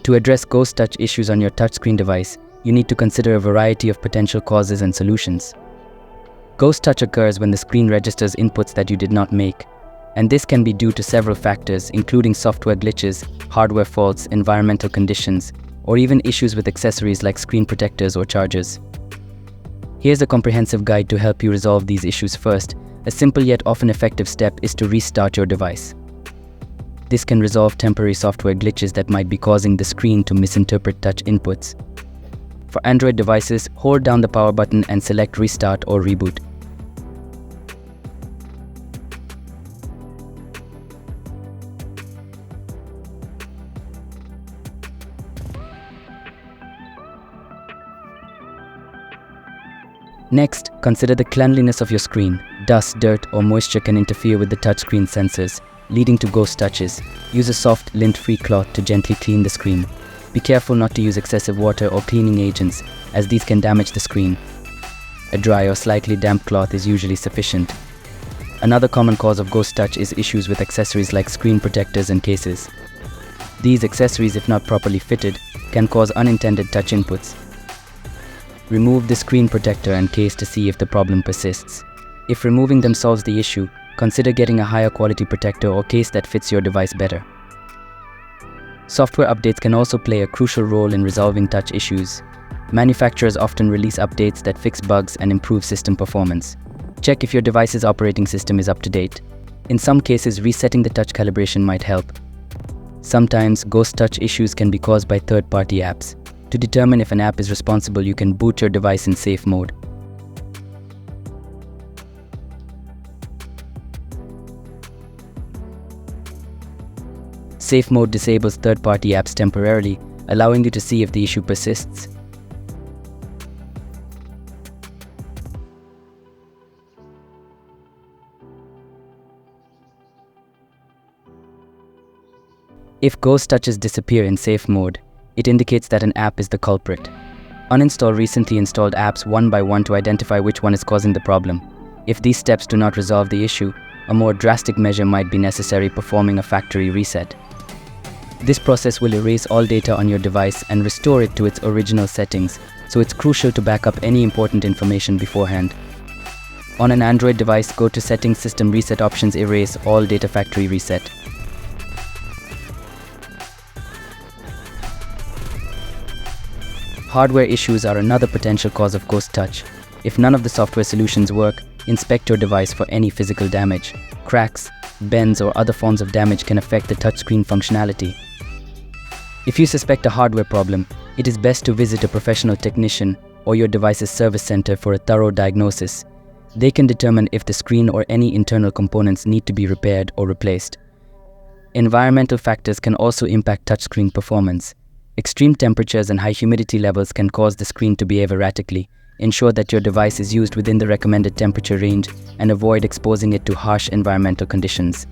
To address ghost touch issues on your touchscreen device, you need to consider a variety of potential causes and solutions. Ghost touch occurs when the screen registers inputs that you did not make, and this can be due to several factors, including software glitches, hardware faults, environmental conditions, or even issues with accessories like screen protectors or chargers. Here's a comprehensive guide to help you resolve these issues. First, a simple yet often effective step is to restart your device. This can resolve temporary software glitches that might be causing the screen to misinterpret touch inputs. For Android devices, hold down the power button and select Restart or Reboot. Next, consider the cleanliness of your screen. Dust, dirt, or moisture can interfere with the touchscreen sensors, leading to ghost touches. Use a soft, lint-free cloth to gently clean the screen. Be careful not to use excessive water or cleaning agents, as these can damage the screen. A dry or slightly damp cloth is usually sufficient. Another common cause of ghost touch is issues with accessories like screen protectors and cases. These accessories, if not properly fitted, can cause unintended touch inputs. Remove the screen protector and case to see if the problem persists. If removing them solves the issue, consider getting a higher quality protector or case that fits your device better. Software updates can also play a crucial role in resolving touch issues. Manufacturers often release updates that fix bugs and improve system performance. Check if your device's operating system is up to date. In some cases, resetting the touch calibration might help. Sometimes, ghost touch issues can be caused by third-party apps. To determine if an app is responsible, you can boot your device in safe mode. Safe mode disables third-party apps temporarily, allowing you to see if the issue persists. If ghost touches disappear in safe mode, it indicates that an app is the culprit. Uninstall recently installed apps one by one to identify which one is causing the problem. If these steps do not resolve the issue, a more drastic measure might be necessary, performing a factory reset. This process will erase all data on your device and restore it to its original settings, so it's crucial to back up any important information beforehand. On an Android device, go to Settings, System Reset Options, Erase All Data, Factory Reset. Hardware issues are another potential cause of ghost touch. If none of the software solutions work, inspect your device for any physical damage. Cracks, bends, or other forms of damage can affect the touchscreen functionality. If you suspect a hardware problem, it is best to visit a professional technician or your device's service center for a thorough diagnosis. They can determine if the screen or any internal components need to be repaired or replaced. Environmental factors can also impact touchscreen performance. Extreme temperatures and high humidity levels can cause the screen to behave erratically. Ensure that your device is used within the recommended temperature range and avoid exposing it to harsh environmental conditions.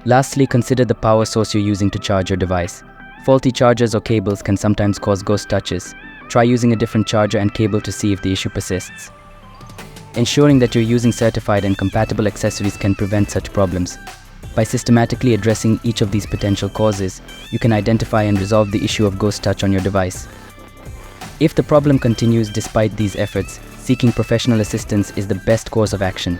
Lastly, consider the power source you're using to charge your device. Faulty chargers or cables can sometimes cause ghost touches. Try using a different charger and cable to see if the issue persists. Ensuring that you're using certified and compatible accessories can prevent such problems. By systematically addressing each of these potential causes, you can identify and resolve the issue of ghost touch on your device. If the problem continues despite these efforts, seeking professional assistance is the best course of action.